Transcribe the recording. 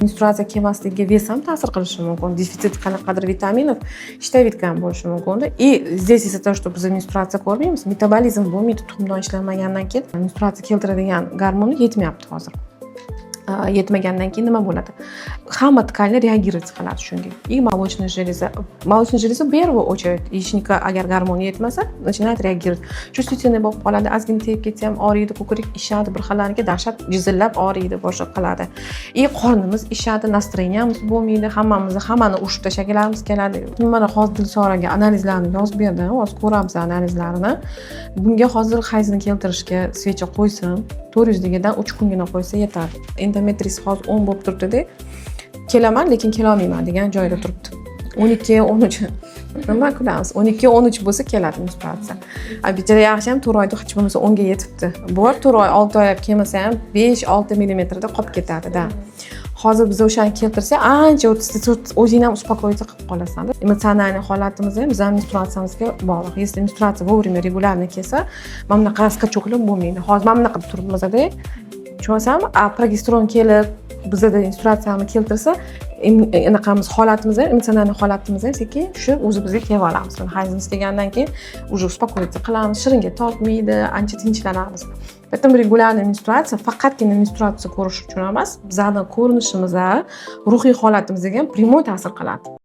Menstruatsiya kelmasligiga vес ham ta'sir qilishi mumkin. Defitsit qanaqadir vitaminov ishlayotgan bo'lishi mumkin. Здесь из-за того, что biz menstruatsiya ko'rmaymiz, metabolizm bo'lmaydi, tuxumdan ishlamagandan keyin menstruatsiya keltiradigan gormon yetmayapti hozir. Yetmagandan keyin nima bo'ladi? Hamma tkanlar reagировать qiladi shunga. И молочная железа. Молочная железа в первую очередь, яичникka agar gormon yetmasa, начинает реагировать. Чувствительный bo'lib qoladi, ozgina tegib ketsa ham og'riydi, ko'krak ishadi, bir xillariga dahshat jizillab og'riydi, boshqa qiladi. Qornimiz ishadi, настроениямыз bo'lmaydi, hammani urishib tashlaganlarimiz keladi. Mana hozir Dilsoraga analizlarni yozib berdim, hozir ko'ramiz analizlarini. Bunga hozir hayzni keltirishga svecha qo'ysin, 400 degandan 3 kungina qo'ysa yetadi. Endometriz hozir 10 bo'lib turibdi-da. Kelaman, lekin kela olmayman degan joyda turibdi. 12, 13. Nima qilamiz? 12, 13 bo'lsa keladi menstruatsiya. Bichara yaxshi ham 4 oyda hech bo'lmasa 10 ga yetibdi. Bu 4 oy, 6 oy kelmasa ham 5-6 millimetrda qolib ketadi-da. Hozir biz o'shani keltirsa, ancha o'zing ham uspokоиться qilib qolasan. Emotsional holatimiz ham bizning menstruatsiyamizga bog'liq. Если menstruatsiya vовремя регулярно kelsa, mana bunaqa skachoklar bo'lmaydi. Hozir mana bunaqa turibmiz-da. Tushunsam, progesteron kelib bizda menstruatsiyani keltirsa, anaqamiz holatimiz ham, emotsional holatimiz ham sekin tushib o'zi bizga kelib olamiz. Hayzimiz kelgandan keyin уже успокоиться qilamiz, shiringa tortmaydi, ancha tinchlanamiz. Поэтому регулярная menstruatsiya faqatgina menstruatsiya ko'rish uchun emas, bizning ko'rinishimizga, ruhiy holatimizga ham prямой ta'sir qiladi.